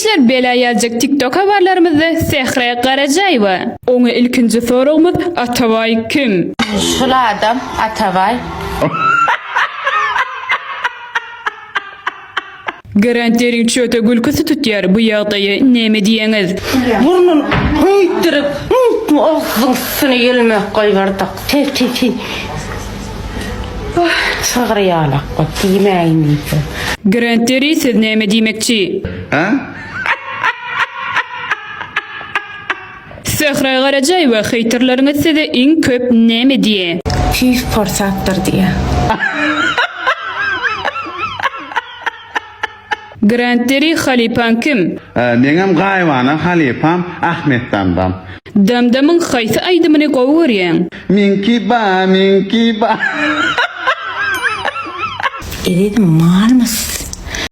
Arkadaşlar belayacak TikTok haberlerimizde Sehra Karacayeva. Onu ilkinci sorumuz Atavay kim? Şula adam Atavay. Garanterin çöte gülküsü tutuyor bu yağdayı neme diyeniz? Burnunu hıytırıp ağzını gelmek koyvardık. Tev. Sağır yağlak koy. Yemeğini yiyip. Garanteri siz neme demekçi? Ha? Sehra Karacayeva haterlarınız size en köp neme diye? Püf fırsattır diye. Garanteri Halipan kim? Meňem gaýwanyň halipam Ahmet Damdam. Damdamın haýsy aýdymyny gowurýan? Minki ba. Ededim mal mısın?